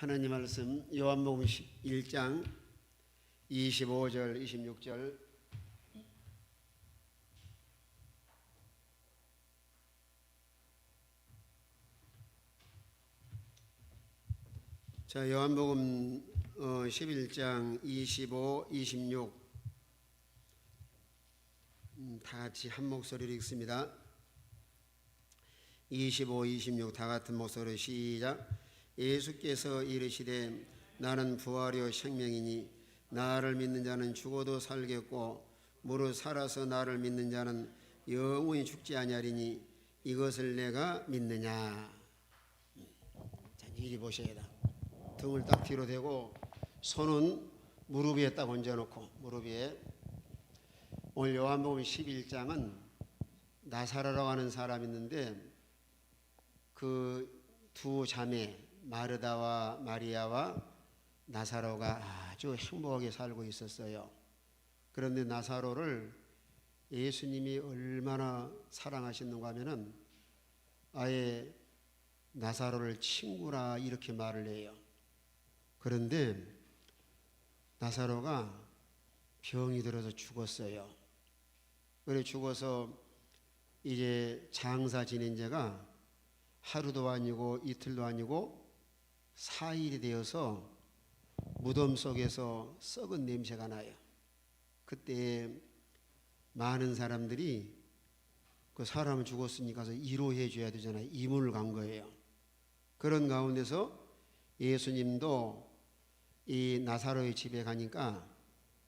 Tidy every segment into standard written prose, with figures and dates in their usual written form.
하나님 말씀 요한복음 1장 25절 26절. 자, 요한복음 11장 25, 26 다 같이 한 목소리로 읽습니다. 25, 26 다 같은 목소리로 시작. 예수께서 이르시되 나는 부활이요 생명이니 나를 믿는 자는 죽어도 살겠고 무릇 살아서 나를 믿는 자는 영원히 죽지 아니하리니 이것을 내가 믿느냐. 자, 이리 보셔야 돼. 등을 딱 뒤로 대고 손은 무릎 위에 딱 얹어놓고 무릎 위에. 오늘 요한복음 11장은 나사로라고 하는 사람이 있는데 그 두 자매 마르다와 마리아와 나사로가 아주 행복하게 살고 있었어요. 그런데 나사로를 예수님이 얼마나 사랑하셨는가 하면은 아예 나사로를 친구라 이렇게 말을 해요. 그런데 나사로가 병이 들어서 죽었어요. 그래 죽어서 이제 장사 지낸 지가 하루도 아니고 이틀도 아니고 4일이 되어서 무덤 속에서 썩은 냄새가 나요. 그때 많은 사람들이 그 사람은 죽었으니까 위로해 줘야 되잖아요. 이문을 간 거예요. 그런 가운데서 예수님도 이 나사로의 집에 가니까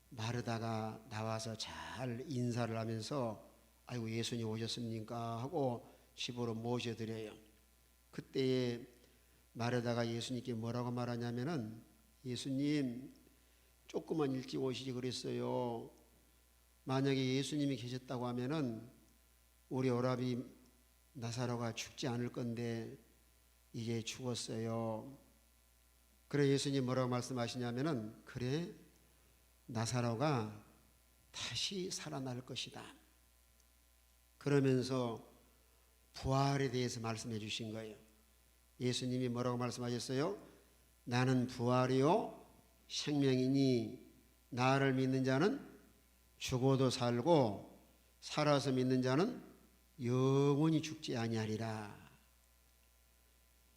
마르다가 나와서 잘 인사를 하면서 아이고 예수님 오셨습니까 하고 집으로 모셔드려요. 그때에 마르다가 예수님께 뭐라고 말하냐면은 예수님 조금만 일찍 오시지 그랬어요. 만약에 예수님이 계셨다고 하면은 우리 오라비 나사로가 죽지 않을 건데 이제 죽었어요. 그래 예수님 뭐라고 말씀하시냐면은 그래 나사로가 다시 살아날 것이다. 그러면서 부활에 대해서 말씀해 주신 거예요. 예수님이 뭐라고 말씀하셨어요? 나는 부활이요 생명이니 나를 믿는 자는 죽어도 살고 살아서 믿는 자는 영원히 죽지 아니하리라.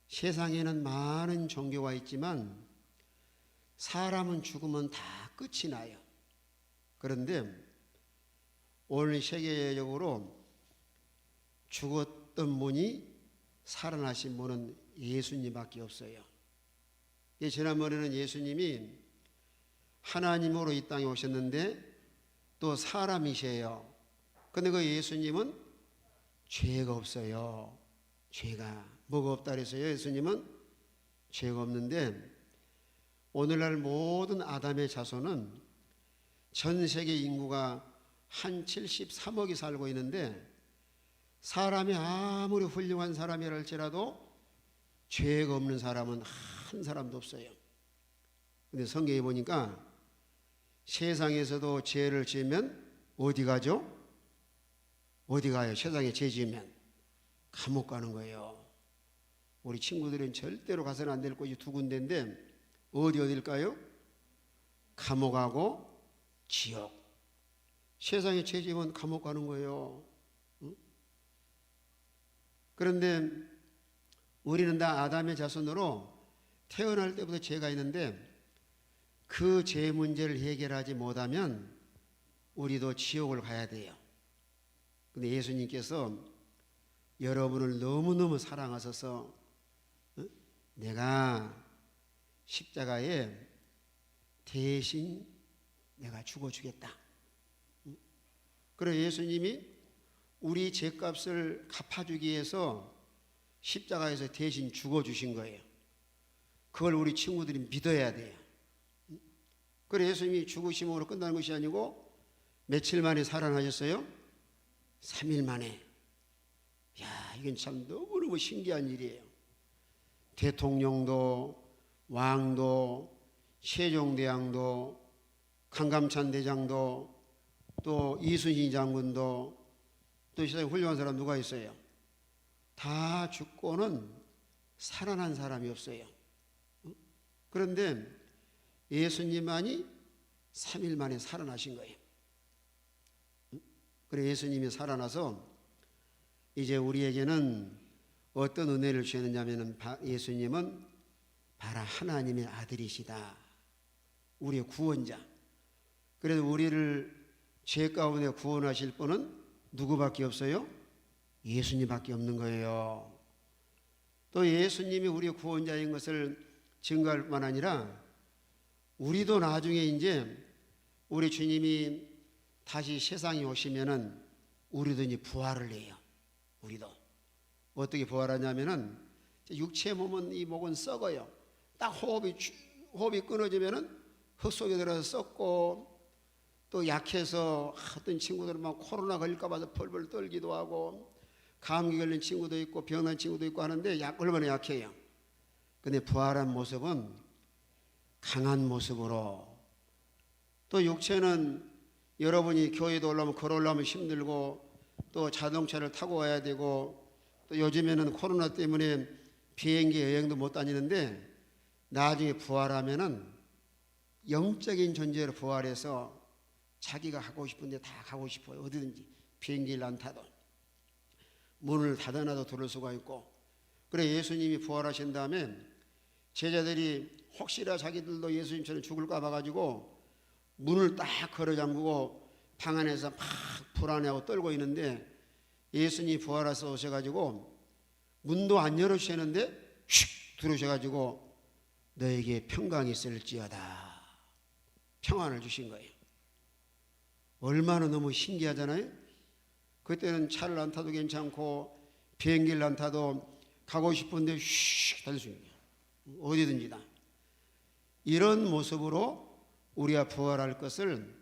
세상에는 많은 종교가 있지만 사람은 죽으면 다 끝이 나요. 그런데 오늘 세계적으로 죽었던 분이 살아나신 분은 예수님밖에 없어요. 지난번에는 예수님이 하나님으로 이 땅에 오셨는데 또 사람이세요. 근데 그 예수님은 죄가 없어요. 죄가 뭐가 없다 그랬어요? 예수님은 죄가 없는데 오늘날 모든 아담의 자손은 전 세계 인구가 한 73억이 살고 있는데 사람이 아무리 훌륭한 사람이라 할지라도 죄가 없는 사람은 한 사람도 없어요. 근데 성경에 보니까 세상에서도 죄를 지으면 어디 가죠? 어디 가요? 세상에 죄 지으면 감옥 가는 거예요. 우리 친구들은 절대로 가서는 안 될 곳이 두 군데인데 어딜까요? 감옥하고 지옥. 세상에 죄 지으면 감옥 가는 거예요. 응? 그런데 우리는 다 아담의 자손으로 태어날 때부터 죄가 있는데 그 죄 문제를 해결하지 못하면 우리도 지옥을 가야 돼요. 근데 예수님께서 여러분을 너무너무 사랑하셔서 내가 십자가에 대신 내가 죽어주겠다. 그래서 예수님이 우리 죄값을 갚아주기 위해서 십자가에서 대신 죽어주신 거예요. 그걸 우리 친구들이 믿어야 돼요. 그래서 예수님이 죽으심으로 끝나는 것이 아니고 며칠 만에 살아나셨어요? 3일 만에. 야, 이건 참 너무너무 신기한 일이에요. 대통령도 왕도 세종대왕도 강감찬 대장도 또 이순신 장군도 또 세상에 훌륭한 사람 누가 있어요? 다 죽고는 살아난 사람이 없어요. 그런데 예수님만이 3일 만에 살아나신 거예요. 그래 예수님이 살아나서 이제 우리에게는 어떤 은혜를 주셨느냐면 예수님은 바로 하나님의 아들이시다. 우리의 구원자. 그래서 우리를 죄 가운데 구원하실 분은 누구밖에 없어요? 예수님밖에 없는 거예요. 또 예수님이 우리의 구원자인 것을 증거할 뿐만 아니라 우리도 나중에 이제 우리 주님이 다시 세상에 오시면은 우리도 이제 부활을 해요. 우리도 어떻게 부활하냐면은 육체의 몸은 이 목은 썩어요. 딱 호흡이 끊어지면은 흙 속에 들어서 썩고 또 약해서 어떤 친구들은 막 코로나 걸릴까 봐서 펄펄 떨기도 하고 감기 걸린 친구도 있고 병난 친구도 있고 하는데 얼마나 약해요. 근데 부활한 모습은 강한 모습으로 또 육체는 여러분이 교회도 올라오면 걸어오려면 힘들고 또 자동차를 타고 와야 되고 또 요즘에는 코로나 때문에 비행기 여행도 못 다니는데 나중에 부활하면은 영적인 존재로 부활해서 자기가 가고 싶은데 다 가고 싶어요. 어디든지 비행기를 안 타도 문을 닫아놔도 들어올 수가 있고. 그래 예수님이 부활하신 다음에 제자들이 혹시나 자기들도 예수님처럼 죽을까 봐가지고 문을 딱 걸어 잠그고 방 안에서 막 불안해하고 떨고 있는데 예수님이 부활해서 오셔가지고 문도 안 열어주시는데 슉 들어오셔가지고 너에게 평강이 있을지어다 평안을 주신 거예요. 얼마나 너무 신기하잖아요. 그때는 차를 안 타도 괜찮고 비행기를 안 타도 가고 싶은데 슉 달릴 수 있는 거예요. 어디든지 다. 이런 모습으로 우리가 부활할 것을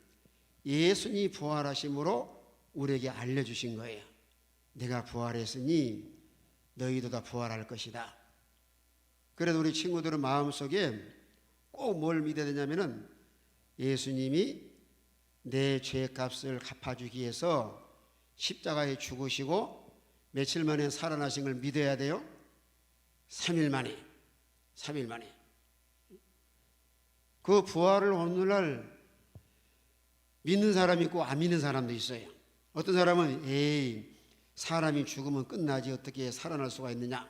예수님이 부활하심으로 우리에게 알려주신 거예요. 내가 부활했으니 너희도 다 부활할 것이다. 그래도 우리 친구들은 마음속에 꼭 뭘 믿어야 되냐면은 예수님이 내 죄값을 갚아주기 위해서 십자가에 죽으시고 며칠 만에 살아나신 걸 믿어야 돼요. 3일 만에. 그 부활을 오늘날 믿는 사람이 있고 안 믿는 사람도 있어요. 어떤 사람은 에이 사람이 죽으면 끝나지 어떻게 살아날 수가 있느냐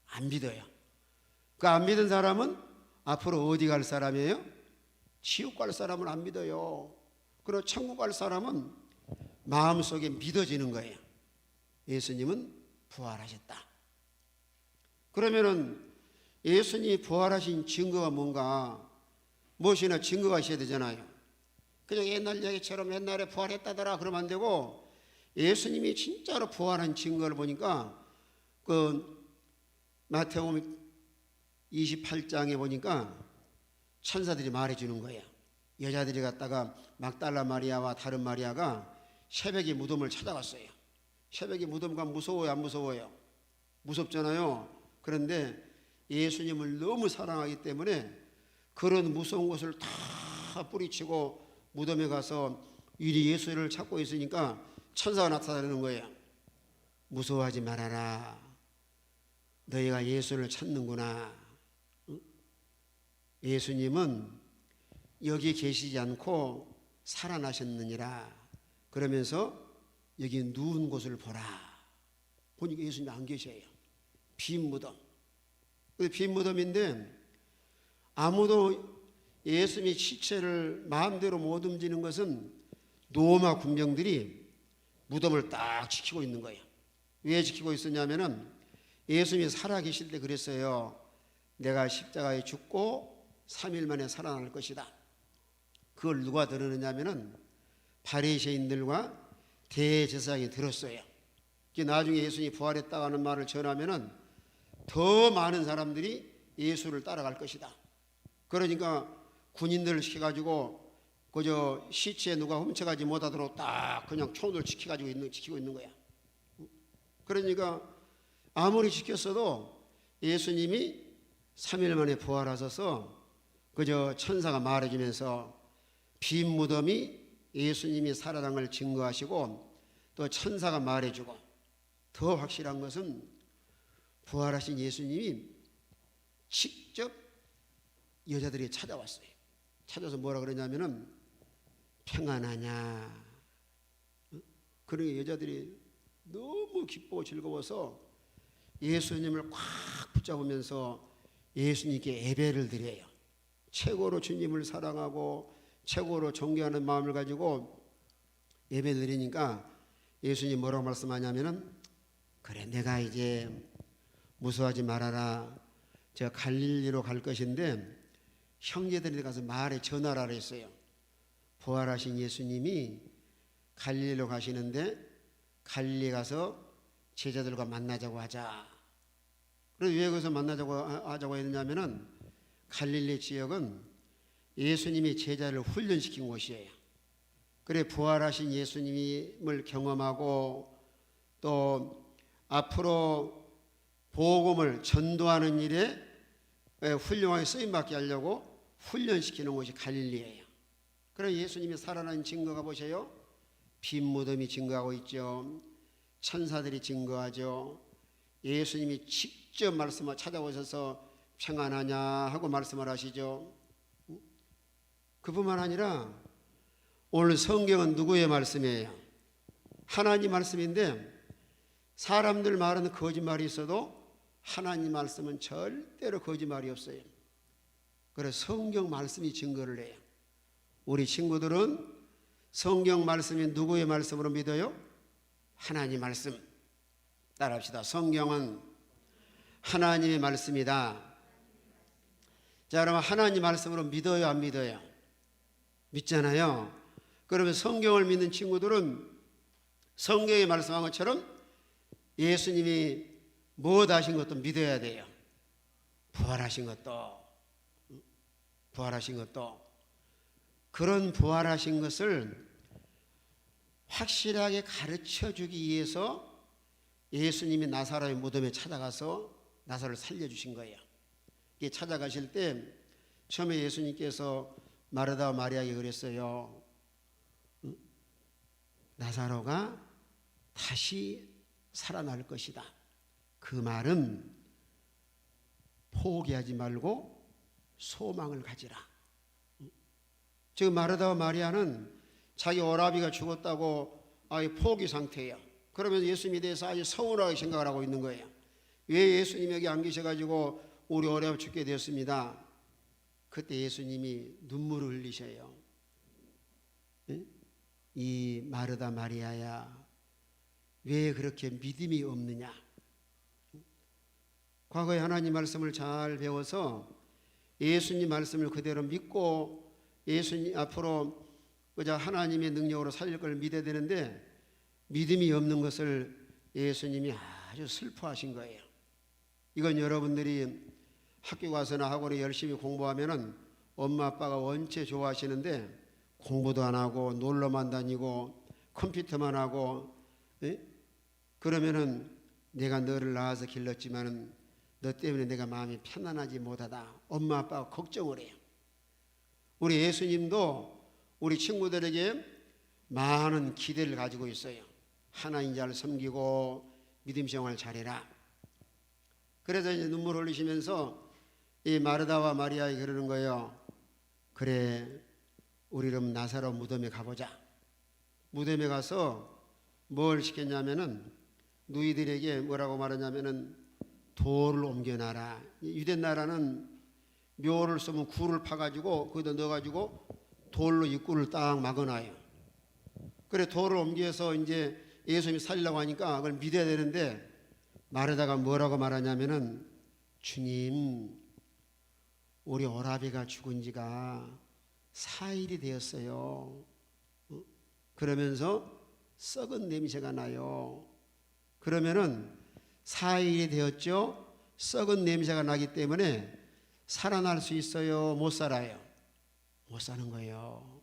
안 믿어요. 그 안 믿은 사람은 앞으로 어디 갈 사람이에요? 지옥 갈 사람은 안 믿어요. 그리고 천국 갈 사람은 마음속에 믿어지는 거예요. 예수님은 부활하셨다. 그러면은 예수님이 부활하신 증거가 뭔가 무엇이나 증거가 있어야 되잖아요. 그냥 옛날 얘기처럼 옛날에 부활했다더라 그러면 안 되고 예수님이 진짜로 부활한 증거를 보니까 그 마태복음 28장에 보니까 천사들이 말해주는 거예요. 여자들이 갔다가 막달라 마리아와 다른 마리아가 새벽에 무덤을 찾아갔어요. 새벽에 무덤 가면 무서워요 안 무서워요? 무섭잖아요. 그런데 예수님을 너무 사랑하기 때문에 그런 무서운 것을 다 뿌리치고 무덤에 가서 이 예수를 찾고 있으니까 천사가 나타나는 거예요. 무서워하지 말아라. 너희가 예수를 찾는구나. 예수님은 여기 계시지 않고 살아나셨느니라. 그러면서 여기 누운 곳을 보라. 보니까 예수님이 안 계셔요. 빈 무덤. 빈 무덤인데 아무도 예수님의 시체를 마음대로 못 움직이는 것은 로마 군병들이 무덤을 딱 지키고 있는 거예요. 왜 지키고 있었냐면은 예수님이 살아계실 때 그랬어요. 내가 십자가에 죽고 3일 만에 살아날 것이다. 그걸 누가 들었느냐면은 바리새인들과 대제사장이 들었어요. 나중에 예수님이 부활했다고 하는 말을 전하면은 더 많은 사람들이 예수를 따라갈 것이다. 그러니까 군인들을 시켜가지고 그저 시체에 누가 훔쳐가지 못하도록 딱 그냥 총을 지키고 있는 거야. 그러니까 아무리 지켰어도 예수님이 3일 만에 부활하셔서 그저 천사가 말해주면서 빈 무덤이 예수님이 살아난 걸 증거하시고 또 천사가 말해주고 더 확실한 것은 부활하신 예수님이 직접 여자들이 찾아왔어요. 찾아서 뭐라 그러냐면은 평안하냐. 그러니 여자들이 너무 기쁘고 즐거워서 예수님을 꽉 붙잡으면서 예수님께 예배를 드려요. 최고로 주님을 사랑하고 최고로 존경하는 마음을 가지고 예배를 드리니까 예수님 뭐라고 말씀하냐면은 그래 내가 이제 무서워하지 말아라. 저 갈릴리로 갈 것인데 형제들이 가서 말에 전하라 그랬어요. 부활하신 예수님이 갈릴리로 가시는데 갈릴리 가서 제자들과 만나자고 하자. 그래서 왜 거기서 하자고 했느냐면은 갈릴리 지역은 예수님이 제자를 훈련시킨 곳이에요. 그래 부활하신 예수님을 경험하고 또 앞으로 복음을 전도하는 일에 훌륭하게 쓰임받게 하려고 훈련시키는 곳이 갈릴리예요. 그래서 예수님이 살아난 증거가 보세요. 빈 무덤이 증거하고 있죠. 천사들이 증거하죠. 예수님이 직접 말씀을 찾아오셔서 평안하냐 하고 말씀을 하시죠. 그뿐만 아니라 오늘 성경은 누구의 말씀이에요? 하나님 말씀인데 사람들 말은 거짓말이 있어도 하나님 말씀은 절대로 거짓말이 없어요. 그래서 성경 말씀이 증거를 해요. 우리 친구들은 성경 말씀이 누구의 말씀으로 믿어요? 하나님 말씀. 따라합시다. 성경은 하나님의 말씀이다. 자, 그러면 하나님 말씀으로 믿어요, 안 믿어요? 믿잖아요. 그러면 성경을 믿는 친구들은 성경에 말씀한 것처럼 예수님이 무엇 하신 것도 믿어야 돼요. 부활하신 것도. 그런 부활하신 것을 확실하게 가르쳐 주기 위해서 예수님이 나사로의 무덤에 찾아가서 나사로를 살려주신 거예요. 이게 찾아가실 때 처음에 예수님께서 마르다와 마리아에게 그랬어요. 나사로가 다시 살아날 것이다. 그 말은 포기하지 말고 소망을 가지라. 지금 마르다와 마리아는 자기 오라비가 죽었다고 아예 포기 상태예요. 그러면서 예수님에 대해서 아주 서운하게 생각을 하고 있는 거예요. 왜 예수님 여기 안 계셔가지고 우리 오라비 죽게 되었습니다. 그때 예수님이 눈물을 흘리셔요. 이 마르다 마리아야, 왜 그렇게 믿음이 없느냐? 과거에 하나님 말씀을 잘 배워서 예수님 말씀을 그대로 믿고 예수님 앞으로 그저 하나님의 능력으로 살릴 걸 믿어야 되는데 믿음이 없는 것을 예수님이 아주 슬퍼하신 거예요. 이건 여러분들이 학교 가서나 학원에 열심히 공부하면은 엄마 아빠가 원체 좋아하시는데 공부도 안 하고 놀러만 다니고 컴퓨터만 하고 그러면은 내가 너를 낳아서 길렀지만은 너 때문에 내가 마음이 편안하지 못하다. 엄마 아빠가 걱정을 해요. 우리 예수님도 우리 친구들에게 많은 기대를 가지고 있어요. 하나님 잘 섬기고 믿음 생활 잘해라. 그래서 이제 눈물 흘리시면서 이 마르다와 마리아에게 그러는 거예요. 그래, 우리 그럼 나사로 무덤에 가보자. 무덤에 가서 뭘 시켰냐면은 누이들에게 뭐라고 말하냐면은 돌을 옮겨놔라. 유대 나라는 묘를 쓰면 굴을 파가지고 거기다 넣어가지고 돌로 입구를 딱 막아놔요. 그래 돌을 옮겨서 이제 예수님이 살리려고 하니까 그걸 믿어야 되는데 마르다가 뭐라고 말하냐면은 주님, 우리 오라비가 죽은 지가 4일이 되었어요. 그러면서 썩은 냄새가 나요. 그러면은 4일이 되었죠. 썩은 냄새가 나기 때문에 살아날 수 있어요? 못 살아요? 못 사는 거예요.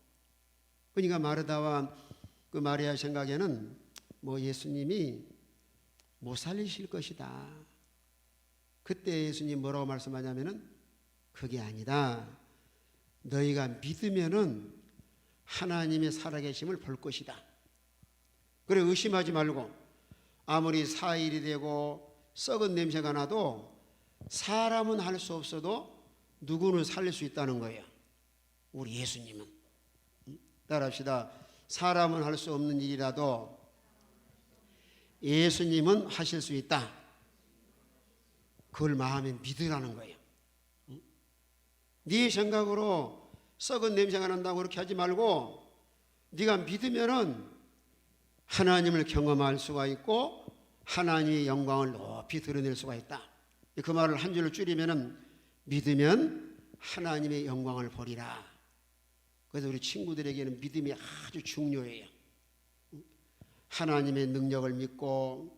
그러니까 마르다와 그 마리아 생각에는 뭐 예수님이 못 살리실 것이다. 그때 예수님 뭐라고 말씀하냐면은 그게 아니다. 너희가 믿으면은 하나님의 살아계심을 볼 것이다. 그래 의심하지 말고 아무리 4일이 되고 썩은 냄새가 나도 사람은 할 수 없어도 누구는 살릴 수 있다는 거예요. 우리 예수님은. 따라합시다. 사람은 할 수 없는 일이라도 예수님은 하실 수 있다. 그걸 마음에 믿으라는 거예요. 네 생각으로 썩은 냄새가 난다고 그렇게 하지 말고 네가 믿으면은 하나님을 경험할 수가 있고 하나님의 영광을 높이 드러낼 수가 있다. 그 말을 한 줄로 줄이면은 믿으면 하나님의 영광을 보리라. 그래서 우리 친구들에게는 믿음이 아주 중요해요. 하나님의 능력을 믿고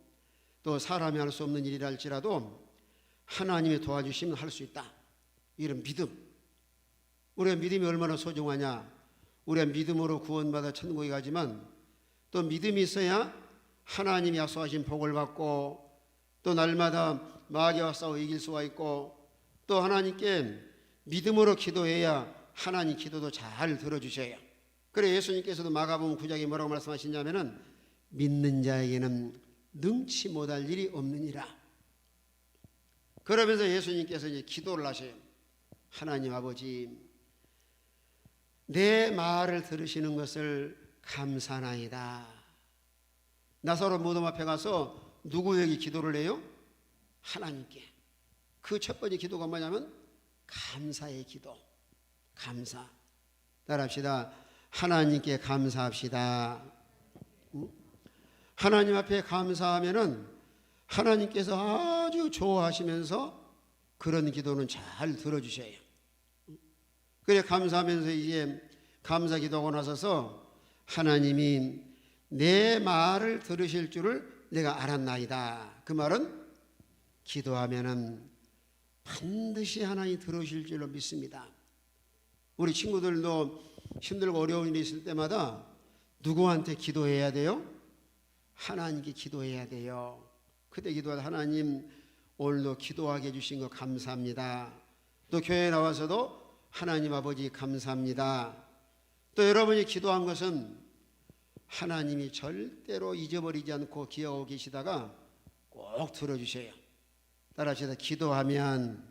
또 사람이 할 수 없는 일이라 할지라도 하나님이 도와주시면 할 수 있다. 이런 믿음. 우리가 믿음이 얼마나 소중하냐. 우리가 믿음으로 구원받아 천국에 가지만 또 믿음이 있어야 하나님이 약속하신 복을 받고 또 날마다 마귀와 싸워 이길 수가 있고 또 하나님께 믿음으로 기도해야 하나님 기도도 잘 들어주셔요. 그래 예수님께서도 마가복음 9장에 뭐라고 말씀하시냐면은 믿는 자에게는 능치 못할 일이 없느니라. 그러면서 예수님께서 이제 기도를 하셔요. 하나님 아버지, 내 말을 들으시는 것을 감사나이다. 나사로 무덤 앞에 가서 누구에게 기도를 해요? 하나님께. 그 첫 번째 기도가 뭐냐면 감사의 기도. 감사. 따라합시다. 하나님께 감사합시다. 하나님 앞에 감사하면은 하나님께서 아주 좋아하시면서 그런 기도는 잘 들어주셔요. 그래 감사하면서 이제 감사 기도하고 나서서 하나님이 내 말을 들으실 줄을 내가 알았나이다. 그 말은 기도하면은 반드시 하나님 들으실 줄로 믿습니다. 우리 친구들도 힘들고 어려운 일이 있을 때마다 누구한테 기도해야 돼요? 하나님께 기도해야 돼요. 그때 기도하다 하나님 오늘도 기도하게 해주신 거 감사합니다. 또 교회에 나와서도 하나님 아버지 감사합니다. 또 여러분이 기도한 것은 하나님이 절대로 잊어버리지 않고 기억하고 계시다가 꼭 들어주셔요. 따라하시다. 기도하면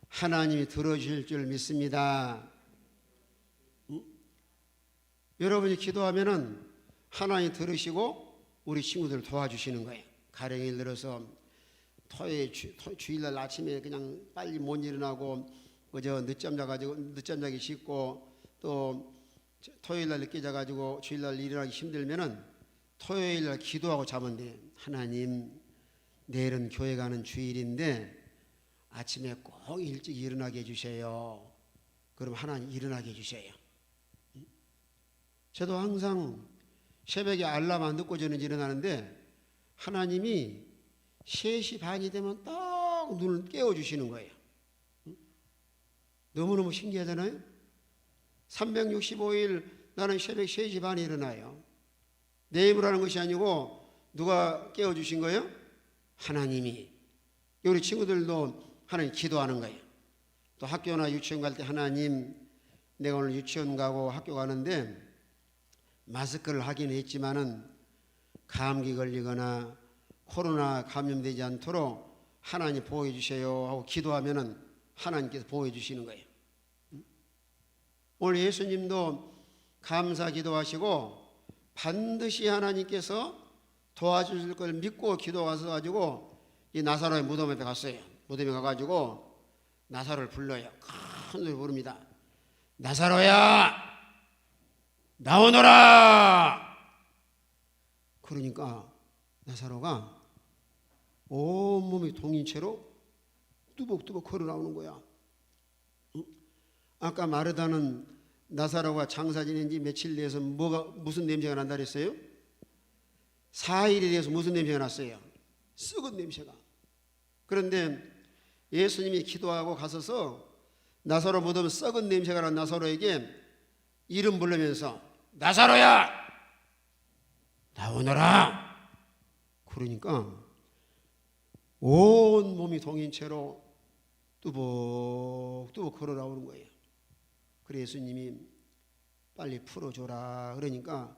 하나님이 들어주실 줄 믿습니다. 여러분이 기도하면은 하나님 들으시고 우리 친구들 도와주시는 거예요. 가령 예를 들어서 주일날 아침에 그냥 빨리 못 일어나고 그저 늦잠 자기 싫고 또 토요일날 늦게 자가지고 주일날 일어나기 힘들면은 토요일날 기도하고 자면 돼. 하나님, 내일은 교회 가는 주일인데 아침에 꼭 일찍 일어나게 해주세요. 그럼 하나님 일어나게 해주세요. 저도 항상 새벽에 알람 안 듣고 저는 일어나는데 하나님이 3시 반이 되면 딱 눈을 깨워주시는 거예요. 너무너무 신기하잖아요. 365일 나는 새벽 3시 반에 일어나요. 내 힘으로 하는 것이 아니고 누가 깨워주신 거예요? 하나님이. 우리 친구들도 하나님 기도하는 거예요. 또 학교나 유치원 갈 때 하나님, 내가 오늘 유치원 가고 학교 가는데 마스크를 하긴 했지만은 감기 걸리거나 코로나 감염되지 않도록 하나님 보호해 주세요 하고 기도하면은 하나님께서 보호해 주시는 거예요. 오늘 예수님도 감사 기도하시고 반드시 하나님께서 도와주실 걸 믿고 기도하셔 가지고 이 나사로의 무덤 앞에 갔어요. 무덤에 가가지고 나사로를 불러요. 큰 소리 부릅니다. 나사로야, 나오너라. 그러니까 나사로가 온몸이 동인 채로 뚜벅뚜벅 걸어 나오는 거야. 아까 마르다는 나사로가 장사 지낸 지 며칠 내에서 무슨 냄새가 난다 그랬어요? 4일에 대해서 무슨 냄새가 났어요? 썩은 냄새가. 그런데 예수님이 기도하고 가서서 나사로 무덤 썩은 냄새가 난 나사로에게 이름 부르면서 나사로야, 나오너라. 그러니까 온 몸이 동인 채로 뚜벅뚜벅 걸어 나오는 거예요. 그래서 예수님이 빨리 풀어줘라 그러니까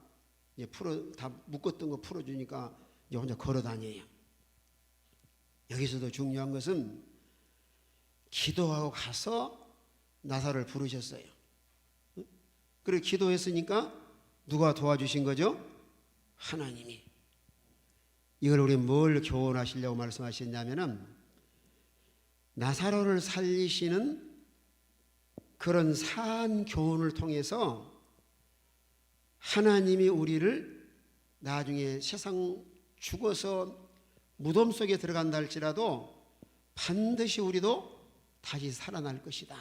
이제 다 묶었던 거 풀어주니까 이제 혼자 걸어 다녀요. 여기서도 중요한 것은 기도하고 가서 나사로를 부르셨어요. 그리고 기도했으니까 누가 도와주신 거죠? 하나님이. 이걸 우리 뭘 교훈하시려고 말씀하셨냐면은 나사로를 살리시는 그런 산 교훈을 통해서 하나님이 우리를 나중에 세상 죽어서 무덤 속에 들어간다 할지라도 반드시 우리도 다시 살아날 것이다.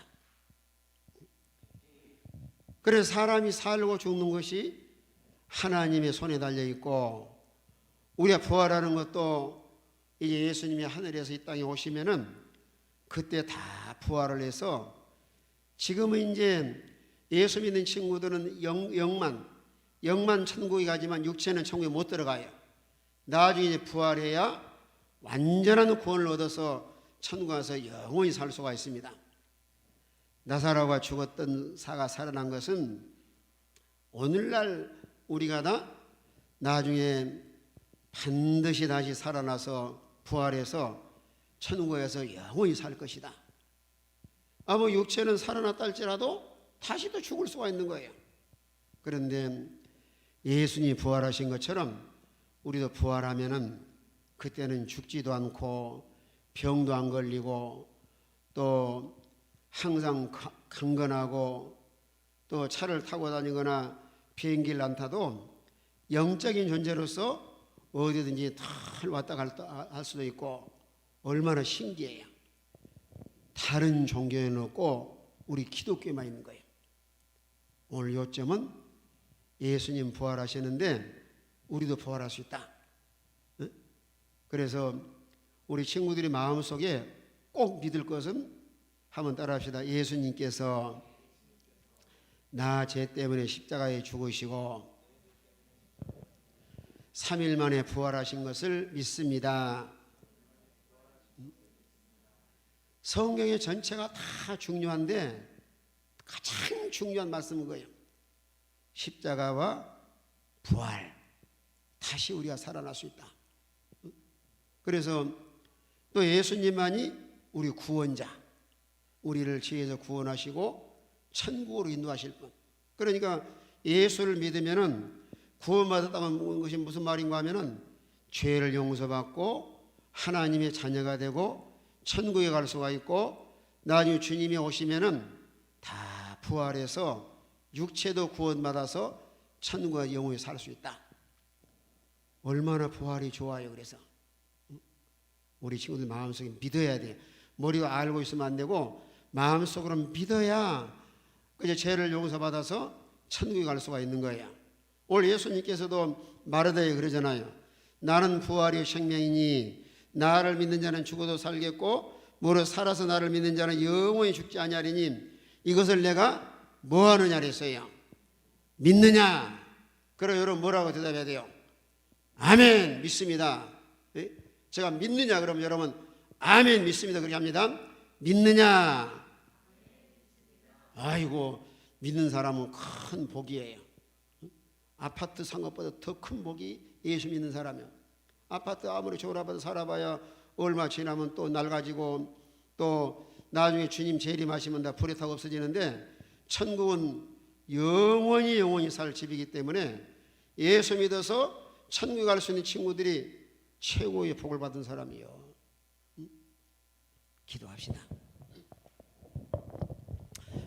그래서 사람이 살고 죽는 것이 하나님의 손에 달려 있고, 우리가 부활하는 것도 이제 예수님이 하늘에서 이 땅에 오시면은 그때 다 부활을 해서, 지금은 이제 예수 믿는 친구들은 영만 천국에 가지만 육체는 천국에 못 들어가요. 나중에 이제 부활해야 완전한 구원을 얻어서 천국 가서 영원히 살 수가 있습니다. 나사로가 죽었던 사가 살아난 것은 오늘날 우리가 다 나중에 반드시 다시 살아나서 부활해서 천국에서 영원히 살 것이다. 뭐 육체는 살아났다 할지라도 다시 또 죽을 수가 있는 거예요. 그런데 예수님이 부활하신 것처럼 우리도 부활하면은 그때는 죽지도 않고 병도 안 걸리고 또 항상 강건하고 또 차를 타고 다니거나 비행기를 안 타도 영적인 존재로서 어디든지 다 왔다 갔다 할 수도 있고 얼마나 신기해요. 다른 종교에는 없고 우리 기독교에만 있는 거예요. 오늘 요점은 예수님 부활하셨는데 우리도 부활할 수 있다. 그래서 우리 친구들이 마음속에 꼭 믿을 것은 한번 따라합시다. 예수님께서 나 죄 때문에 십자가에 죽으시고 3일 만에 부활하신 것을 믿습니다. 성경의 전체가 다 중요한데 가장 중요한 말씀은 거예요. 십자가와 부활, 다시 우리가 살아날 수 있다. 그래서 또 예수님만이 우리 구원자, 우리를 죄에서 구원하시고 천국으로 인도하실 분. 그러니까 예수를 믿으면은 구원받았다는 것이 무슨 말인가 하면은 죄를 용서받고 하나님의 자녀가 되고 천국에 갈 수가 있고, 나중에 주님이 오시면은 다 부활해서 육체도 구원받아서 천국에 영원히 살 수 있다. 얼마나 부활이 좋아요. 그래서 우리 친구들 마음속에 믿어야 돼. 머리가 알고 있으면 안 되고 마음속으로 믿어야 그저 죄를 용서받아서 천국에 갈 수가 있는 거야. 오늘 예수님께서도 마르다에 그러잖아요. 나는 부활이 생명이니 나를 믿는 자는 죽어도 살겠고 무릇 살아서 나를 믿는 자는 영원히 죽지 아니하리니 이것을 내가 뭐하느냐 그랬어요. 믿느냐? 그럼 여러분 뭐라고 대답해야 돼요? 아멘 믿습니다. 제가 믿느냐 그러면 여러분 아멘 믿습니다 그렇게 합니다. 믿느냐? 아이고 믿는 사람은 큰 복이에요. 아파트 산 것보다 더 큰 복이 예수 믿는 사람이야. 아파트 아무리 좋은 아파트 살아봐야 얼마 지나면 또 낡아지고 또 나중에 주님 재림하시면 다 불에 타고 없어지는데 천국은 영원히 살 집이기 때문에 예수 믿어서 천국에 갈 수 있는 친구들이 최고의 복을 받은 사람이요. 기도합시다.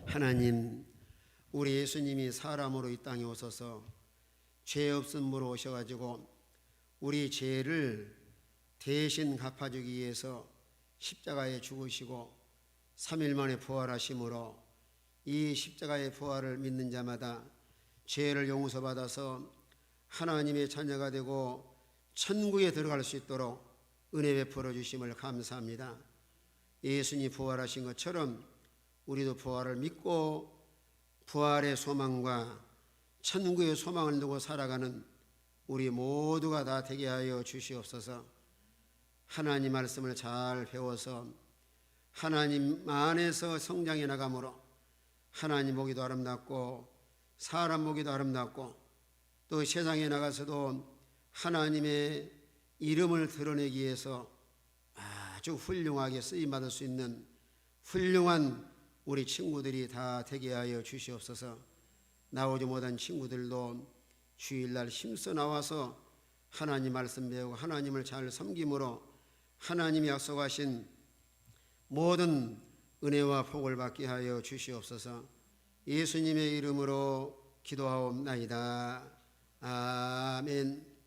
하나님, 우리 예수님이 사람으로 이 땅에 오셔서 죄 없음으로 오셔가지고 우리 죄를 대신 갚아주기 위해서 십자가에 죽으시고 3일 만에 부활하심으로 이 십자가의 부활을 믿는 자마다 죄를 용서받아서 하나님의 자녀가 되고 천국에 들어갈 수 있도록 은혜 베풀어 주심을 감사합니다. 예수님이 부활하신 것처럼 우리도 부활을 믿고 부활의 소망과 천국의 소망을 두고 살아가는 우리 모두가 다 되게 하여 주시옵소서. 하나님 말씀을 잘 배워서 하나님 안에서 성장해 나감으로 하나님 보기도 아름답고 사람 보기도 아름답고 또 세상에 나가서도 하나님의 이름을 드러내기 위해서 아주 훌륭하게 쓰임받을 수 있는 훌륭한 우리 친구들이 다 되게 하여 주시옵소서. 나오지 못한 친구들도 주일날 힘써 나와서 하나님 말씀 배우고 하나님을 잘 섬김으로 하나님이 약속하신 모든 은혜와 복을 받게 하여 주시옵소서. 예수님의 이름으로 기도하옵나이다. 아멘.